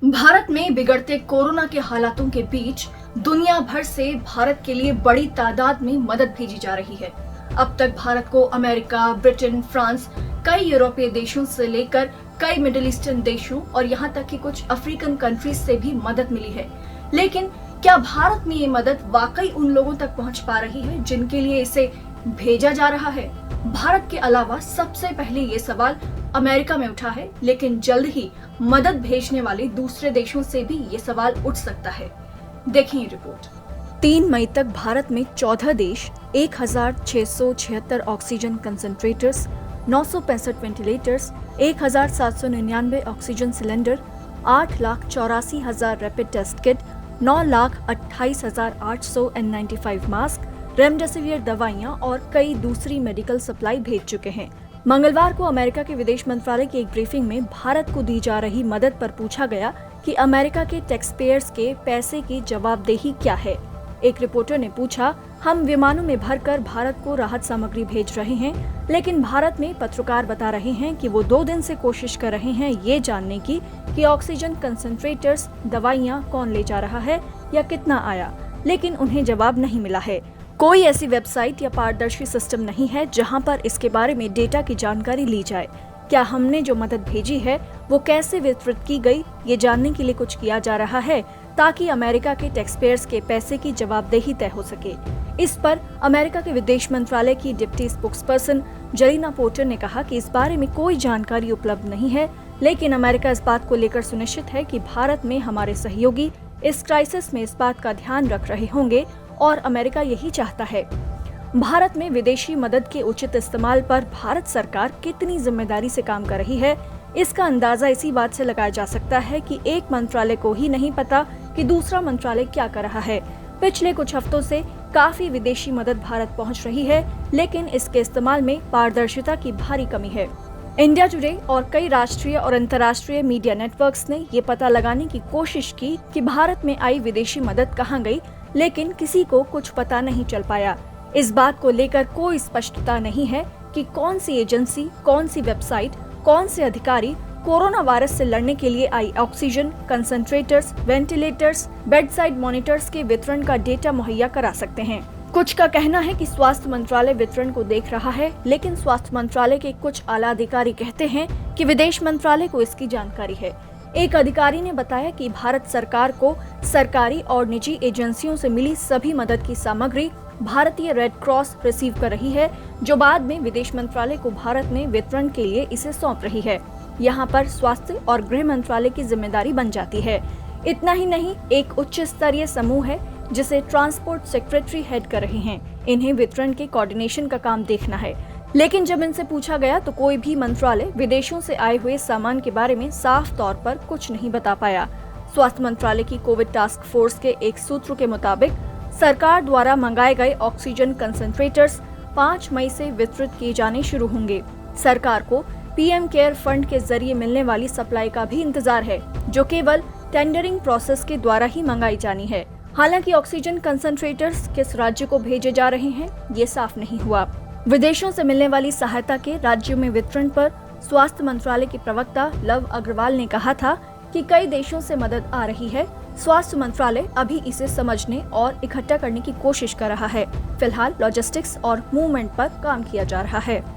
भारत में बिगड़ते कोरोना के हालातों के बीच दुनिया भर से भारत के लिए बड़ी तादाद में मदद भेजी जा रही है। अब तक भारत को अमेरिका, ब्रिटेन, फ्रांस, कई यूरोपीय देशों से लेकर कई मिडिल ईस्टर्न देशों और यहाँ तक कि कुछ अफ्रीकन कंट्रीज से भी मदद मिली है। लेकिन क्या भारत में ये मदद वाकई उन लोगों तक पहुँच पा रही है जिनके लिए इसे भेजा जा रहा है? भारत के अलावा सबसे पहले ये सवाल अमेरिका में उठा है, लेकिन जल्द ही मदद भेजने वाले दूसरे देशों से भी ये सवाल उठ सकता है। देखें ये रिपोर्ट। 3 मई तक भारत में 14 देश 1676 oxygen concentrators, 965 ventilators, 1799 oxygen cylinder, 8,84,000 rapid test kit, 9,28,895 mask, remdesivir दवाइयां और कई दूसरी मेडिकल सप्लाई भेज चुके हैं। मंगलवार को अमेरिका के विदेश मंत्रालय की एक ब्रीफिंग में भारत को दी जा रही मदद पर पूछा गया कि अमेरिका के टैक्स पेयर्स के पैसे की जवाबदेही क्या है। एक रिपोर्टर ने पूछा, हम विमानों में भरकर भारत को राहत सामग्री भेज रहे हैं, लेकिन भारत में पत्रकार बता रहे हैं कि वो 2 दिन से कोशिश कर रहे हैं ये जानने की कि ऑक्सीजन कंसंट्रेटर्स, दवाइयाँ कौन ले जा रहा है या कितना आया, लेकिन उन्हें जवाब नहीं मिला है। कोई ऐसी वेबसाइट या पारदर्शी सिस्टम नहीं है जहां पर इसके बारे में डेटा की जानकारी ली जाए। क्या हमने जो मदद भेजी है वो कैसे वितरित की गई, ये जानने के लिए कुछ किया जा रहा है ताकि अमेरिका के टैक्स पेयर्स के पैसे की जवाबदेही तय हो सके। इस पर अमेरिका के विदेश मंत्रालय की डिप्टी स्पोक्सपर्सन जरीना पोर्टर ने कहा कि इस बारे में कोई जानकारी उपलब्ध नहीं है, लेकिन अमेरिका इस बात को लेकर सुनिश्चित है कि भारत में हमारे सहयोगी इस क्राइसिस में इस बात का ध्यान रख रहे होंगे और अमेरिका यही चाहता है। भारत में विदेशी मदद के उचित इस्तेमाल पर भारत सरकार कितनी जिम्मेदारी से काम कर रही है, इसका अंदाजा इसी बात से लगाया जा सकता है कि एक मंत्रालय को ही नहीं पता कि दूसरा मंत्रालय क्या कर रहा है। पिछले कुछ हफ्तों से काफी विदेशी मदद भारत पहुंच रही है, लेकिन इसके इस्तेमाल में पारदर्शिता की भारी कमी है। इंडिया टुडे और कई राष्ट्रीय और अंतर्राष्ट्रीय मीडिया नेटवर्क्स ने ये पता लगाने की कोशिश की कि भारत में आई विदेशी मदद कहां गई, लेकिन किसी को कुछ पता नहीं चल पाया। इस बात को लेकर कोई स्पष्टता नहीं है कि कौन सी एजेंसी, कौन सी वेबसाइट, कौन से अधिकारी कोरोना वायरस से लड़ने के लिए आई oxygen concentrators, ventilators, bedside monitors के वितरण का डेटा मुहैया करा सकते हैं। कुछ का कहना है कि स्वास्थ्य मंत्रालय वितरण को देख रहा है, लेकिन स्वास्थ्य मंत्रालय के कुछ आला अधिकारी कहते हैं कि विदेश मंत्रालय को इसकी जानकारी है। एक अधिकारी ने बताया कि भारत सरकार को सरकारी और निजी एजेंसियों से मिली सभी मदद की सामग्री भारतीय रेड क्रॉस रिसीव कर रही है, जो बाद में विदेश मंत्रालय को भारत में वितरण के लिए इसे सौंप रही है। यहाँ पर स्वास्थ्य और गृह मंत्रालय की जिम्मेदारी बन जाती है। इतना ही नहीं, एक उच्च स्तरीय समूह है जिसे ट्रांसपोर्ट सेक्रेटरी हेड कर रहे हैं। इन्हें वितरण के कोऑर्डिनेशन का काम देखना है। लेकिन जब इनसे पूछा गया तो कोई भी मंत्रालय विदेशों से आए हुए सामान के बारे में साफ तौर पर कुछ नहीं बता पाया। स्वास्थ्य मंत्रालय की कोविड टास्क फोर्स के एक सूत्र के मुताबिक सरकार द्वारा मंगाए गए ऑक्सीजन कंसंट्रेटर्स 5 मई से वितरित किए जाने शुरू होंगे। सरकार को पीएम केयर फंड के जरिए मिलने वाली सप्लाई का भी इंतजार है, जो केवल टेंडरिंग प्रोसेस के द्वारा ही मंगाई जानी है। हालांकि ऑक्सीजन कंसंट्रेटर्स किस राज्य को भेजे जा रहे हैं, ये साफ नहीं हुआ। विदेशों से मिलने वाली सहायता के राज्यों में वितरण पर स्वास्थ्य मंत्रालय के प्रवक्ता लव अग्रवाल ने कहा था कि कई देशों से मदद आ रही है। स्वास्थ्य मंत्रालय अभी इसे समझने और इकट्ठा करने की कोशिश कर रहा है। फिलहाल लॉजिस्टिक्स और मूवमेंट पर काम किया जा रहा है।